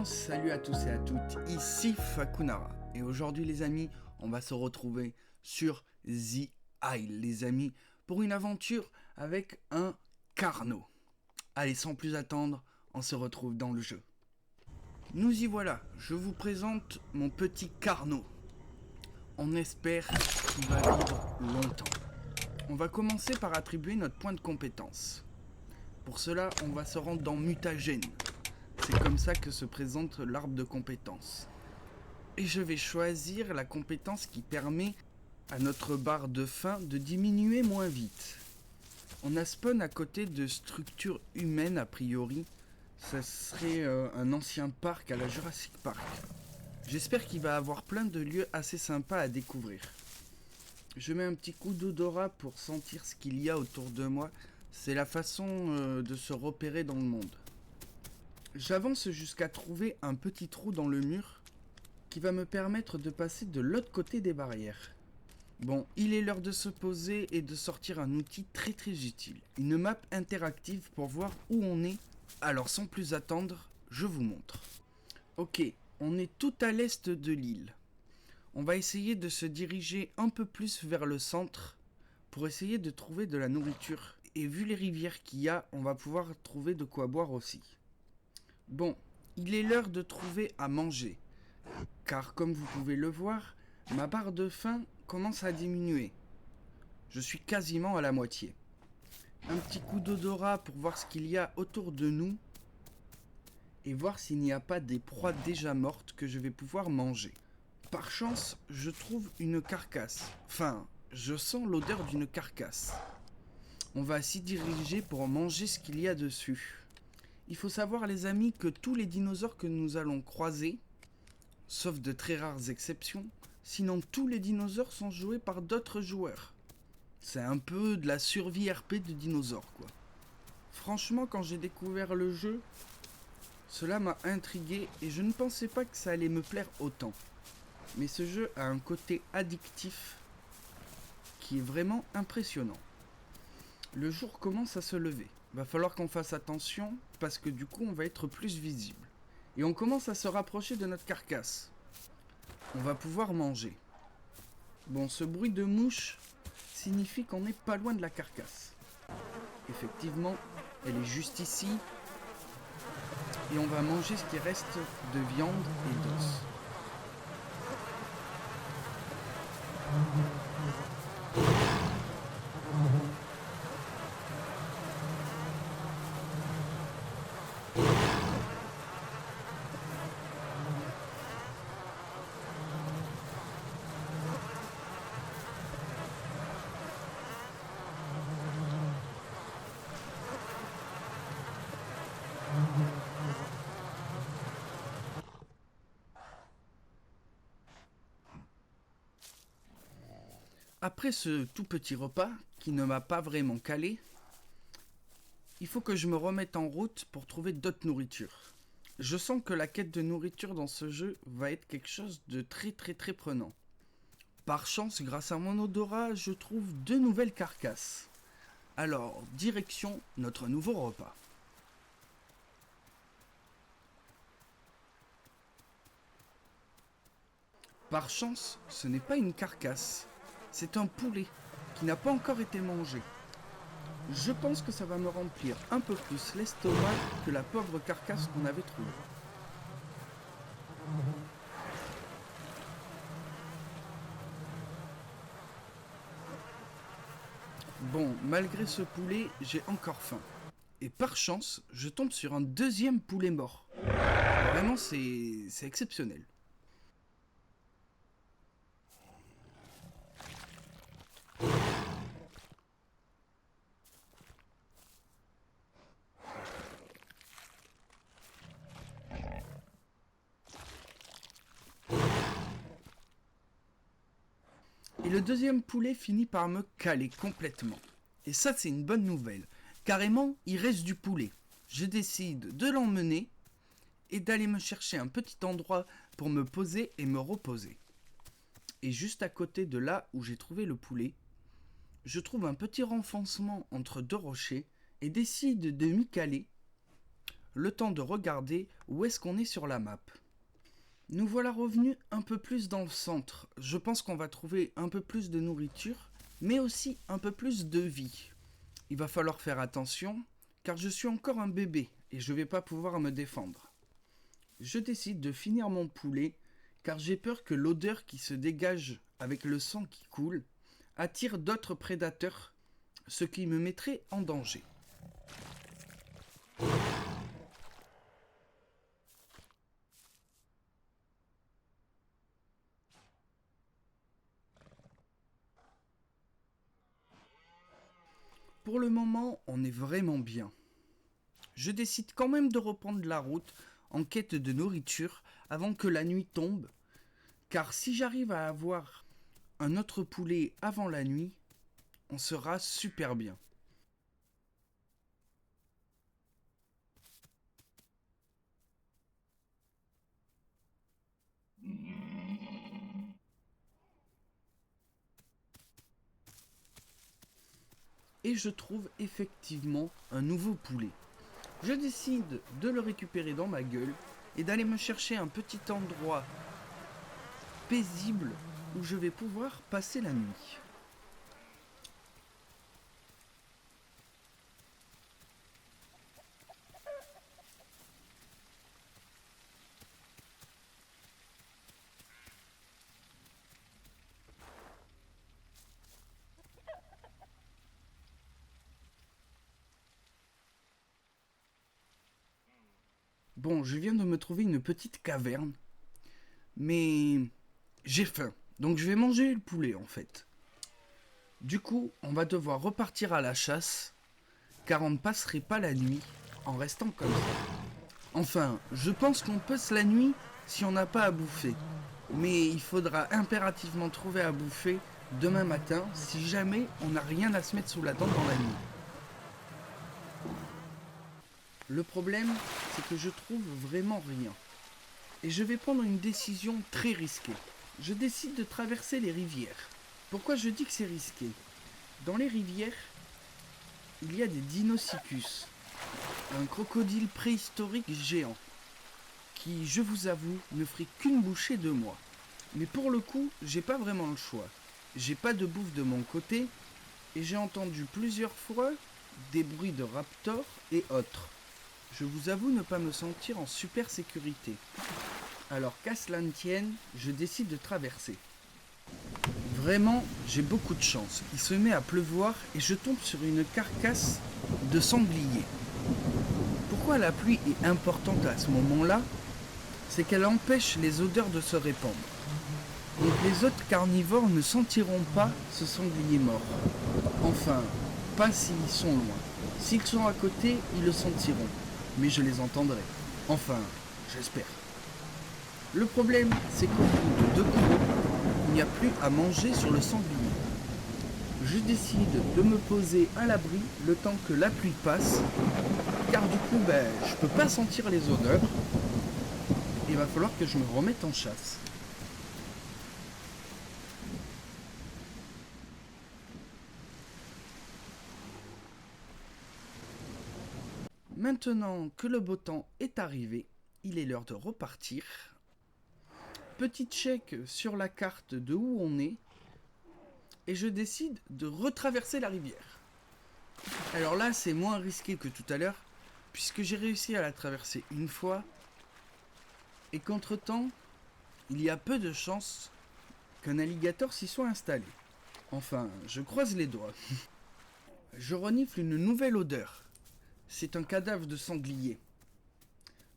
salut à tous et à toutes, ici Fakunara. Et aujourd'hui les amis, on va se retrouver sur The Isle, les amis, pour une aventure avec un Carnot. Allez, sans plus attendre, on se retrouve dans le jeu. Nous y voilà, je vous présente mon petit Carnot. On espère qu'il va vivre longtemps. On va commencer par attribuer notre point de compétence. Pour cela, on va se rendre dans Mutagène. C'est comme ça que se présente l'arbre de compétences. Et je vais choisir la compétence qui permet à notre barre de faim de diminuer moins vite. On a spawn à côté de structures humaines a priori. Ça serait un ancien parc à la Jurassic Park. J'espère qu'il va avoir plein de lieux assez sympas à découvrir. Je mets un petit coup d'odorat pour sentir ce qu'il y a autour de moi. C'est la façon de se repérer dans le monde. J'avance jusqu'à trouver un petit trou dans le mur qui va me permettre de passer de l'autre côté des barrières. Bon, il est l'heure de se poser et de sortir un outil très utile. Une map interactive pour voir où on est. Alors sans plus attendre, je vous montre. Ok, on est tout à l'est de l'île. On va essayer de se diriger un peu plus vers le centre pour essayer de trouver de la nourriture. Et vu les rivières qu'il y a, on va pouvoir trouver de quoi boire aussi. Bon, il est l'heure de trouver à manger, car comme vous pouvez le voir, ma barre de faim commence à diminuer. Je suis quasiment à la moitié. Un petit coup d'odorat pour voir ce qu'il y a autour de nous, et voir s'il n'y a pas des proies déjà mortes que je vais pouvoir manger. Par chance, je trouve une carcasse. Enfin, je sens l'odeur d'une carcasse. On va s'y diriger pour manger ce qu'il y a dessus. Il faut savoir les amis que tous les dinosaures que nous allons croiser, sauf de très rares exceptions, sinon tous les dinosaures sont joués par d'autres joueurs. C'est un peu de la survie RP de dinosaures quoi. Franchement quand j'ai découvert le jeu, cela m'a intrigué et je ne pensais pas que ça allait me plaire autant. Mais ce jeu a un côté addictif qui est vraiment impressionnant. Le jour commence à se lever. Va falloir qu'on fasse attention parce que du coup on va être plus visible. Et on commence à se rapprocher de notre carcasse. On va pouvoir manger. Bon, ce bruit de mouche signifie qu'on n'est pas loin de la carcasse. Effectivement, elle est juste ici. Et on va manger ce qui reste de viande et d'os. Après ce tout petit repas, qui ne m'a pas vraiment calé, il faut que je me remette en route pour trouver d'autres nourritures. Je sens que la quête de nourriture dans ce jeu va être quelque chose de très prenant. Par chance, grâce à mon odorat, je trouve 2 nouvelles carcasses. Alors, direction notre nouveau repas. Par chance, ce n'est pas une carcasse. C'est un poulet qui n'a pas encore été mangé. Je pense que ça va me remplir un peu plus l'estomac que la pauvre carcasse qu'on avait trouvée. Bon, malgré ce poulet, j'ai encore faim. Et par chance, je tombe sur un deuxième poulet mort. Vraiment, c'est exceptionnel. Et le deuxième poulet finit par me caler complètement. Et ça, c'est une bonne nouvelle. Carrément, il reste du poulet. Je décide de l'emmener et d'aller me chercher un petit endroit pour me poser et me reposer. Et juste à côté de là où j'ai trouvé le poulet, je trouve un petit renfoncement entre 2 rochers et décide de m'y caler le temps de regarder où est-ce qu'on est sur la map. Nous voilà revenus un peu plus dans le centre. Je pense qu'on va trouver un peu plus de nourriture, mais aussi un peu plus de vie. Il va falloir faire attention, car je suis encore un bébé et je ne vais pas pouvoir me défendre. Je décide de finir mon poulet, car j'ai peur que l'odeur qui se dégage avec le sang qui coule attire d'autres prédateurs, ce qui me mettrait en danger. Pour le moment, on est vraiment bien. Je décide quand même de reprendre la route en quête de nourriture avant que la nuit tombe, car si j'arrive à avoir un autre poulet avant la nuit, on sera super bien. Et je trouve effectivement un nouveau poulet. Je décide de le récupérer dans ma gueule et d'aller me chercher un petit endroit paisible où je vais pouvoir passer la nuit. Bon, je viens de me trouver une petite caverne, mais j'ai faim, donc je vais manger le poulet en fait. Du coup, on va devoir repartir à la chasse, car on ne passerait pas la nuit en restant comme ça. Enfin, je pense qu'on passe la nuit si on n'a pas à bouffer, mais il faudra impérativement trouver à bouffer demain matin si jamais on n'a rien à se mettre sous la dent dans la nuit. Le problème, c'est que je trouve vraiment rien. Et je vais prendre une décision très risquée. Je décide de traverser les rivières. Pourquoi je dis que c'est risqué ? Dans les rivières, il y a des Deinonychus, un crocodile préhistorique géant, qui, je vous avoue, ne ferait qu'une bouchée de moi. Mais pour le coup, j'ai pas vraiment le choix. J'ai pas de bouffe de mon côté, et j'ai entendu plusieurs fois des bruits de raptors et autres. Je vous avoue ne pas me sentir en super sécurité. Alors qu'à cela ne tienne, je décide de traverser. Vraiment, j'ai beaucoup de chance. Il se met à pleuvoir et je tombe sur une carcasse de sanglier. Pourquoi la pluie est importante à ce moment-là ? C'est qu'elle empêche les odeurs de se répandre. Donc les autres carnivores ne sentiront pas ce sanglier mort. Enfin, pas s'ils sont loin. S'ils sont à côté, ils le sentiront. Mais je les entendrai. Enfin, j'espère. Le problème, c'est qu'au bout de 2 coups, il n'y a plus à manger sur le sanglier. Je décide de me poser à l'abri le temps que la pluie passe, car du coup, je peux pas sentir les odeurs. Il va falloir que je me remette en chasse. Maintenant que le beau temps est arrivé, il est l'heure de repartir. Petit check sur la carte de où on est, et je décide de retraverser la rivière. Alors là, c'est moins risqué que tout à l'heure, puisque j'ai réussi à la traverser une fois, et qu'entre-temps, il y a peu de chances qu'un alligator s'y soit installé. Enfin, je croise les doigts. Je renifle une nouvelle odeur. C'est un cadavre de sanglier.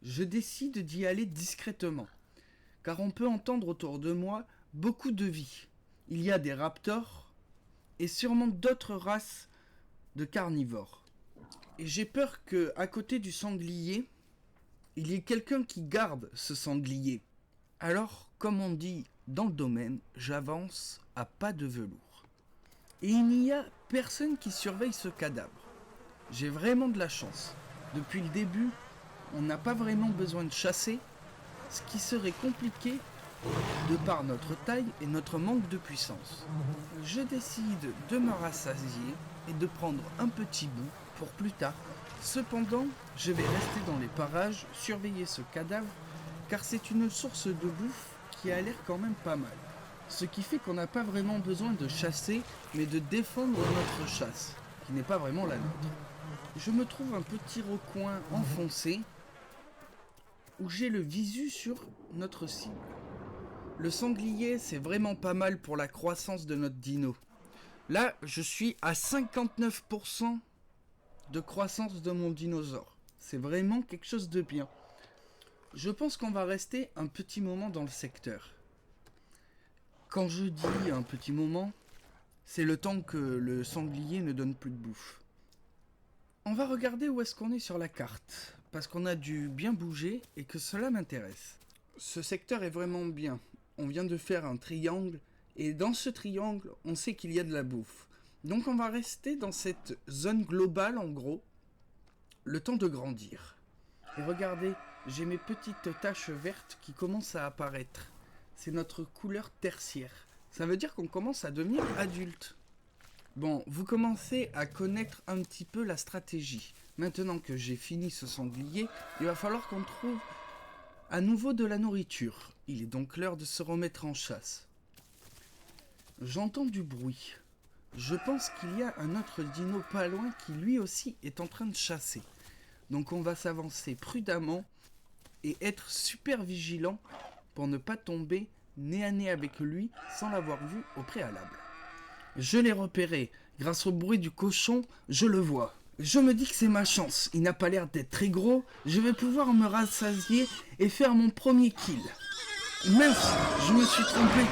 Je décide d'y aller discrètement, car on peut entendre autour de moi beaucoup de vie. Il y a des raptors et sûrement d'autres races de carnivores. Et j'ai peur que, à côté du sanglier, il y ait quelqu'un qui garde ce sanglier. Alors, comme on dit dans le domaine, j'avance à pas de velours. Et il n'y a personne qui surveille ce cadavre. J'ai vraiment de la chance. Depuis le début, on n'a pas vraiment besoin de chasser, ce qui serait compliqué de par notre taille et notre manque de puissance. Je décide de me rassasier et de prendre un petit bout pour plus tard Cependant, je vais rester dans les parages, surveiller ce cadavre, car c'est une source de bouffe qui a l'air quand même pas mal. Ce qui fait qu'on n'a pas vraiment besoin de chasser, mais de défendre notre chasse, qui n'est pas vraiment la nôtre. Je me trouve un petit recoin enfoncé, où j'ai le visu sur notre cible. Le sanglier, c'est vraiment pas mal pour la croissance de notre dino. Là, je suis à 59% de croissance de mon dinosaure. C'est vraiment quelque chose de bien. Je pense qu'on va rester un petit moment dans le secteur. Quand je dis un petit moment, c'est le temps que le sanglier ne donne plus de bouffe. On va regarder où est-ce qu'on est sur la carte, parce qu'on a dû bien bouger et que cela m'intéresse. Ce secteur est vraiment bien. On vient de faire un triangle, et dans ce triangle, on sait qu'il y a de la bouffe. Donc on va rester dans cette zone globale, en gros, le temps de grandir. Et regardez, j'ai mes petites taches vertes qui commencent à apparaître. C'est notre couleur tertiaire. Ça veut dire qu'on commence à devenir adulte. Bon, vous commencez à connaître un petit peu la stratégie. Maintenant que j'ai fini ce sanglier, il va falloir qu'on trouve à nouveau de la nourriture. Il est donc l'heure de se remettre en chasse. J'entends du bruit. Je pense qu'il y a un autre dino pas loin qui lui aussi est en train de chasser. Donc on va s'avancer prudemment et être super vigilant pour ne pas tomber nez à nez avec lui sans l'avoir vu au préalable. Je l'ai repéré. Grâce au bruit du cochon, je le vois. Je me dis que c'est ma chance. Il n'a pas l'air d'être très gros. Je vais pouvoir me rassasier et faire mon premier kill. Mince, je me suis trompé.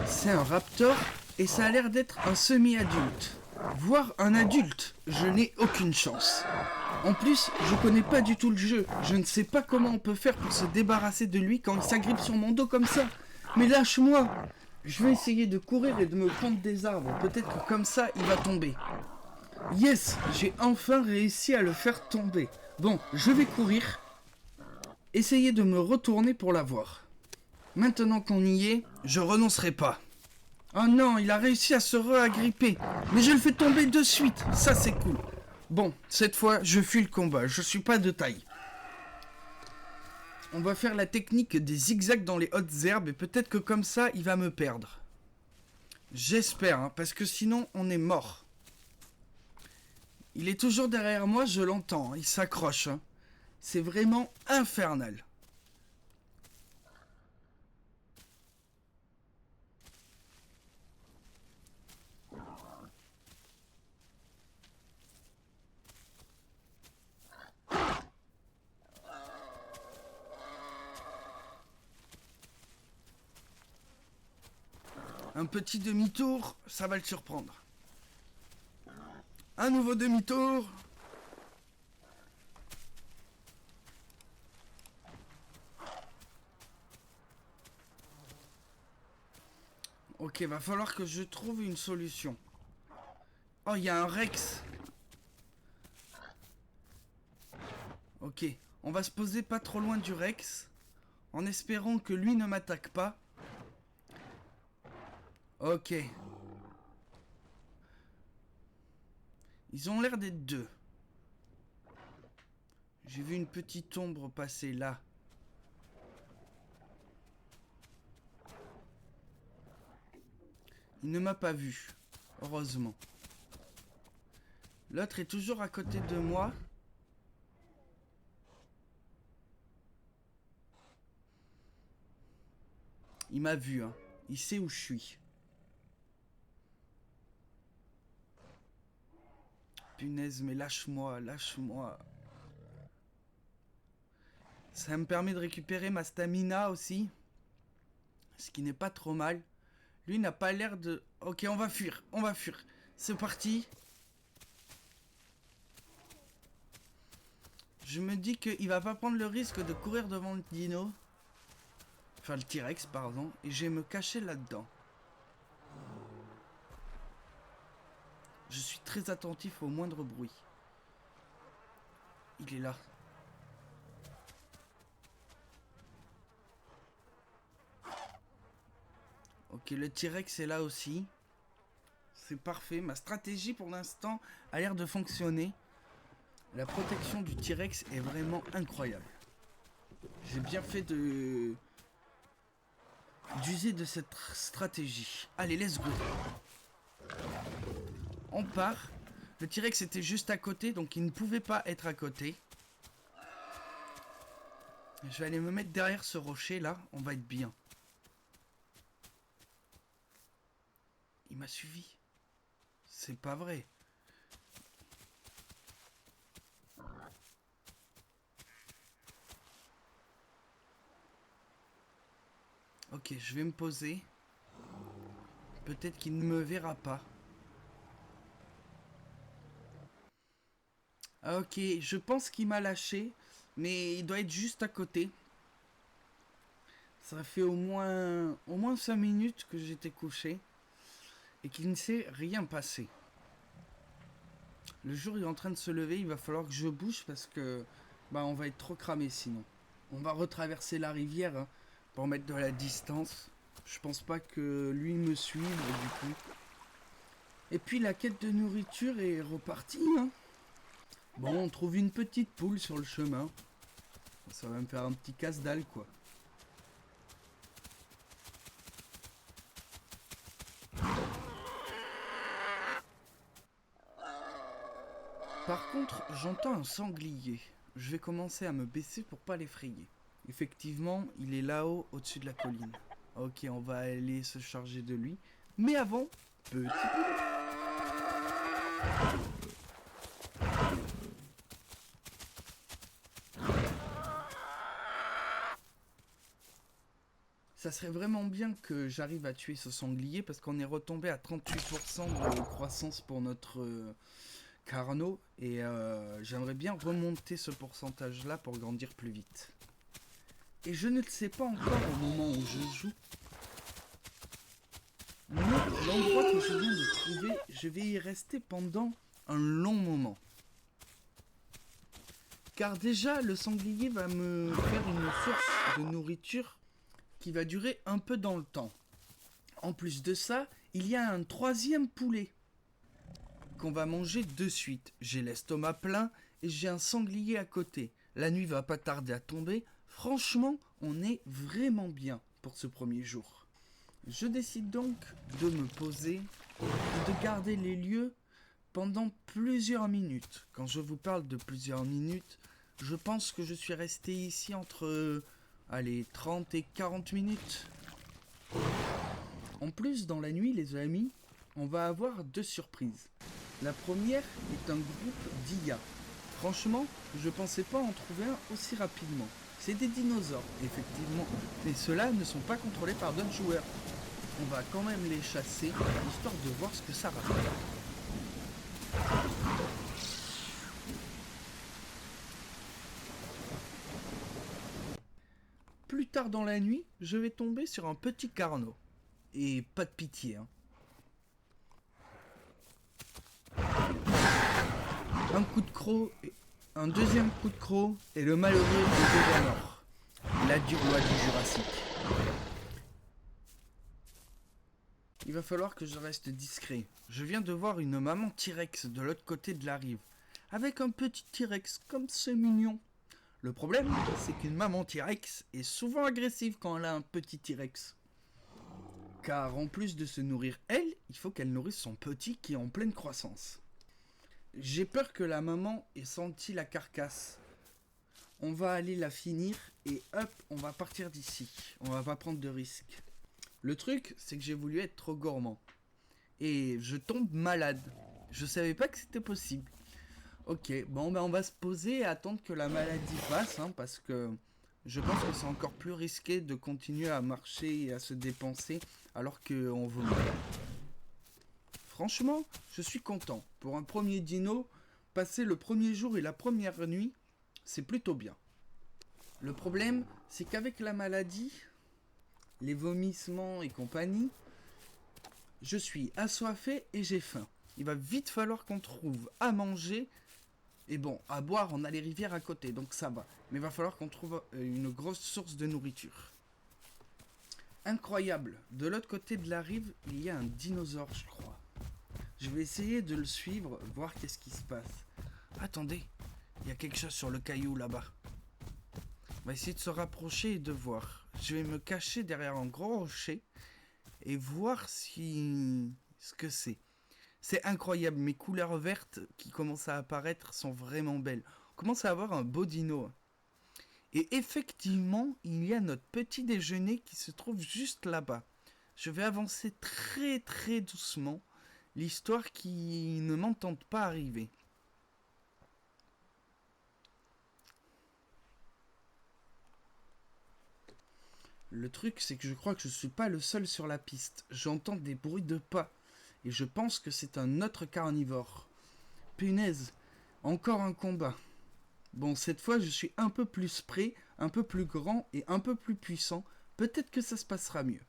C'est un raptor et ça a l'air d'être un semi-adulte. Voire un adulte. Je n'ai aucune chance. En plus, je connais pas du tout le jeu. Je ne sais pas comment on peut faire pour se débarrasser de lui quand il s'agrippe sur mon dos comme ça. Mais lâche-moi! Je vais essayer de courir et de me prendre des arbres. Peut-être que comme ça, il va tomber. Yes! J'ai enfin réussi à le faire tomber. Bon, je vais courir. Essayer de me retourner pour l'avoir. Maintenant qu'on y est, je renoncerai pas. Oh non, il a réussi à se re-agripper. Mais je le fais tomber de suite. Ça, c'est cool. Bon, cette fois, je fuis le combat. Je suis pas de taille. On va faire la technique des zigzags dans les hautes herbes et peut-être que comme ça, il va me perdre. J'espère, hein, parce que sinon, on est mort. Il est toujours derrière moi, je l'entends. Il s'accroche. Hein. C'est vraiment infernal. Un petit demi-tour, ça va le surprendre. Un nouveau demi-tour. Ok, va falloir que je trouve une solution. Oh, il y a un Rex. Ok, on va se poser pas trop loin du Rex, en espérant que lui ne m'attaque pas. Ok. Ils ont l'air d'être deux. J'ai vu une petite ombre passer là. Il ne m'a pas vu, heureusement. L'autre est toujours à côté de moi. Il m'a vu, hein. Il sait où je suis. Punaise, mais lâche-moi, lâche-moi. Ça me permet de récupérer ma stamina aussi. Ce qui n'est pas trop mal. Lui n'a pas l'air de... Ok, on va fuir, on va fuir. C'est parti. Je me dis qu'il va pas prendre le risque de courir devant le dino. Enfin, le T-Rex, pardon. Et je vais me cacher là-dedans. Je suis très attentif au moindre bruit. Il est là. Ok, le T-Rex est là aussi. C'est parfait. Ma stratégie pour l'instant a l'air de fonctionner. La protection du T-Rex est vraiment incroyable. J'ai bien fait d'user de cette stratégie. Allez, let's go. On part. Le T-Rex était juste à côté, donc il ne pouvait pas être à côté. Je vais aller me mettre derrière ce rocher là, on va être bien. Il m'a suivi. C'est pas vrai. Ok, je vais me poser. Peut-être qu'il ne me verra pas. Ok, je pense qu'il m'a lâché, mais il doit être juste à côté. Ça fait au moins 5 minutes que j'étais couché et qu'il ne s'est rien passé. Le jour est en train de se lever, il va falloir que je bouge parce que on va être trop cramé sinon. On va retraverser la rivière hein, pour mettre de la distance. Je pense pas que lui me suive du coup. Et puis la quête de nourriture est repartie. Hein. Bon, on trouve une petite poule sur le chemin. Ça va me faire un petit casse-dalle quoi. Par contre, j'entends un sanglier. Je vais commencer à me baisser pour pas l'effrayer. Effectivement, il est là-haut, au-dessus de la colline. Ok, on va aller se charger de lui. Mais avant, petit poulet. Ça serait vraiment bien que j'arrive à tuer ce sanglier parce qu'on est retombé à 38% de croissance pour notre Carno et j'aimerais bien remonter ce pourcentage là pour grandir plus vite. Et je ne le sais pas encore au moment où je joue. Mais l'endroit que je viens de trouver, je vais y rester pendant un long moment. Car déjà, le sanglier va me faire une source de nourriture qui va durer un peu dans le temps. En plus de ça, il y a un troisième poulet qu'on va manger de suite. J'ai l'estomac plein et j'ai un sanglier à côté. La nuit va pas tarder à tomber. Franchement, on est vraiment bien pour ce premier jour. Je décide donc de me poser et de garder les lieux pendant plusieurs minutes. Quand je vous parle de plusieurs minutes, je pense que je suis resté ici entre 30 et 40 minutes. En plus, dans la nuit, les amis, on va avoir deux surprises. La première est un groupe d'IA. Franchement, je pensais pas en trouver un aussi rapidement. C'est des dinosaures, effectivement, mais ceux-là ne sont pas contrôlés par d'autres joueurs. On va quand même les chasser, histoire de voir ce que ça rapporte. Plus tard dans la nuit, je vais tomber sur un petit Carno. Et pas de pitié, hein. Un coup de croc, un deuxième coup de croc, et le malheureux est déjà mort. L'adieu roi du Jurassique. Il va falloir que je reste discret. Je viens de voir une maman T-Rex de l'autre côté de la rive. Avec un petit T-Rex, comme c'est mignon. Le problème, c'est qu'une maman T-Rex est souvent agressive quand elle a un petit T-Rex. Car en plus de se nourrir elle, il faut qu'elle nourrisse son petit qui est en pleine croissance. J'ai peur que la maman ait senti la carcasse. On va aller la finir et hop, on va partir d'ici. On va pas prendre de risques. Le truc, c'est que j'ai voulu être trop gourmand. Et je tombe malade. Je savais pas que c'était possible. Ok, bon on va se poser et attendre que la maladie passe, hein, parce que je pense que c'est encore plus risqué de continuer à marcher et à se dépenser alors qu'on veut mourir. Franchement, je suis content. Pour un premier dino, passer le premier jour et la première nuit, c'est plutôt bien. Le problème, c'est qu'avec la maladie, les vomissements et compagnie, je suis assoiffé et j'ai faim. Il va vite falloir qu'on trouve à manger. Et bon, à boire, on a les rivières à côté, donc ça va. Mais il va falloir qu'on trouve une grosse source de nourriture. Incroyable. De l'autre côté de la rive, il y a un dinosaure, je crois. Je vais essayer de le suivre, voir qu'est-ce qui se passe. Attendez, Il y a quelque chose sur le caillou là-bas. On va essayer de se rapprocher et de voir. Je vais me cacher derrière un gros rocher et voir ce que c'est. C'est incroyable, mes couleurs vertes qui commencent à apparaître sont vraiment belles. On commence à avoir un beau dino. Et effectivement, il y a notre petit déjeuner qui se trouve juste là-bas. Je vais avancer très très doucement, l'histoire qui ne m'entende pas arriver. Le truc, c'est que je crois que je suis pas le seul sur la piste. J'entends des bruits de pas. Et je pense que c'est un autre carnivore. Punaise, encore un combat. Bon, cette fois, je suis un peu plus près, un peu plus grand et un peu plus puissant. Peut-être que ça se passera mieux.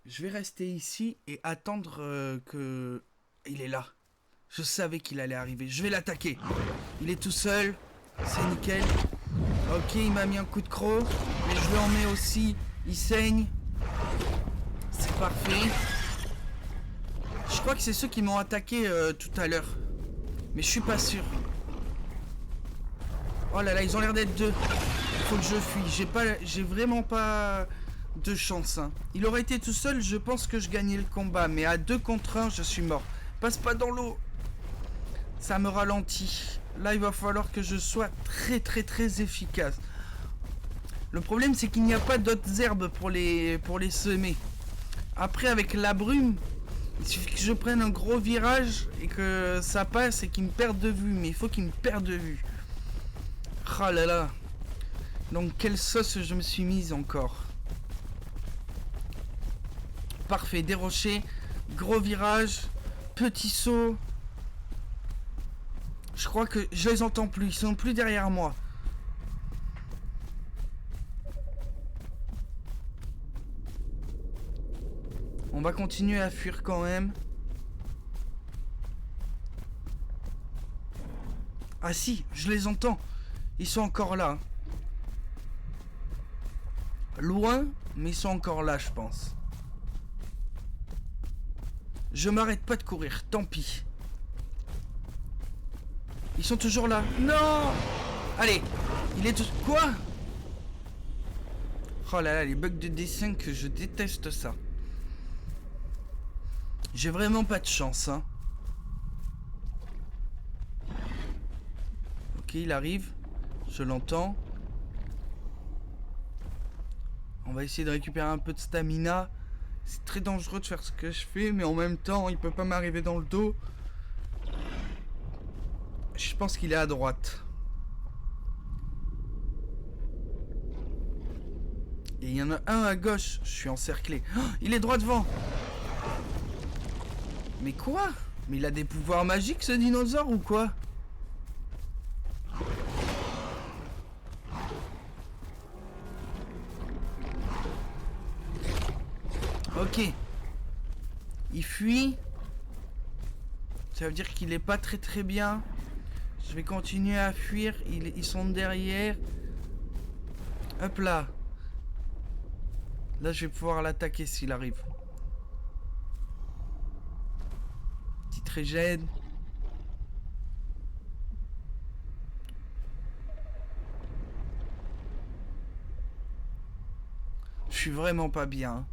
Je vais rester ici et attendre que... Il est là. Je savais qu'il allait arriver. Je vais l'attaquer. Il est tout seul. C'est nickel. Ok, il m'a mis un coup de croc. Mais je lui en mets aussi. Il saigne. C'est parfait. Je crois que c'est ceux qui m'ont attaqué tout à l'heure. Mais je suis pas sûr. Oh là là, ils ont l'air d'être deux. Il faut que je fuis. J'ai vraiment pas de chance. Hein. Il aurait été tout seul, je pense que je gagnais le combat. Mais à 2 contre 1, je suis mort. Passe pas dans l'eau. Ça me ralentit. Là, il va falloir que je sois très très très efficace. Le problème, c'est qu'il n'y a pas d'autres herbes pour les semer. Après, avec la brume, il suffit que je prenne un gros virage et que ça passe et qu'il me perde de vue. Mais il faut qu'il me perde de vue. Ah là là. Donc quelle sauce je me suis mise encore. Parfait, des rochers, gros virage, petit saut. Je crois que je les entends plus, ils sont plus derrière moi. On va continuer à fuir quand même. Ah si, je les entends. Ils sont encore là. Loin, mais ils sont encore là, je pense. Je m'arrête pas de courir, tant pis. Ils sont toujours là. Non! Allez, il est tout... Quoi? Oh là là, les bugs de dessin que je déteste ça. J'ai vraiment pas de chance, hein. Ok, il arrive. Je l'entends. On va essayer de récupérer un peu de stamina. C'est très dangereux de faire ce que je fais, mais en même temps, il peut pas m'arriver dans le dos. Je pense qu'il est à droite. Et il y en a un à gauche. Je suis encerclé. Oh, il est droit devant. Mais quoi? Mais il a des pouvoirs magiques, ce dinosaure, ou quoi? Ok. Il fuit. Ça veut dire qu'il est pas très très bien. Je vais continuer à fuir. Ils sont derrière. Hop là. Là, je vais pouvoir l'attaquer s'il arrive. Petite régène. Je suis vraiment pas bien.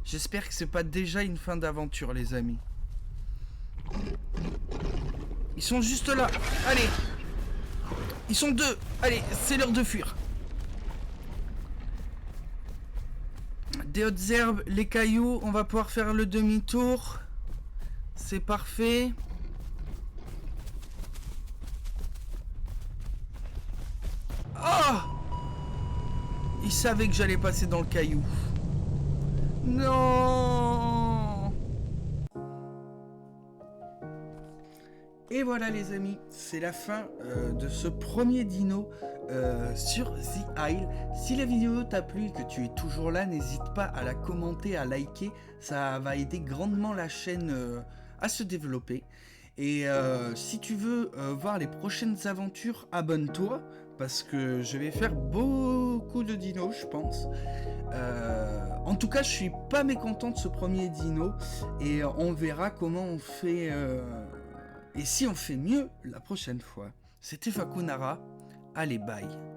J'espère que c'est pas déjà une fin d'aventure, les amis. Ils sont juste là. Allez. Ils sont deux. Allez, c'est l'heure de fuir. Des hautes herbes, les cailloux. On va pouvoir faire le demi-tour. C'est parfait. Oh! Il savait que j'allais passer dans le caillou. Non! Et voilà les amis, c'est la fin de ce premier dino sur The Isle. Si la vidéo t'a plu et que tu es toujours là, n'hésite pas à la commenter, à liker. Ça va aider grandement la chaîne à se développer. Et si tu veux voir les prochaines aventures, abonne-toi. Parce que je vais faire beaucoup de dinos, je pense. En tout cas, je suis pas mécontent de ce premier dino. Et on verra comment on fait... et si on fait mieux la prochaine fois. C'était Fakunara. Allez, bye.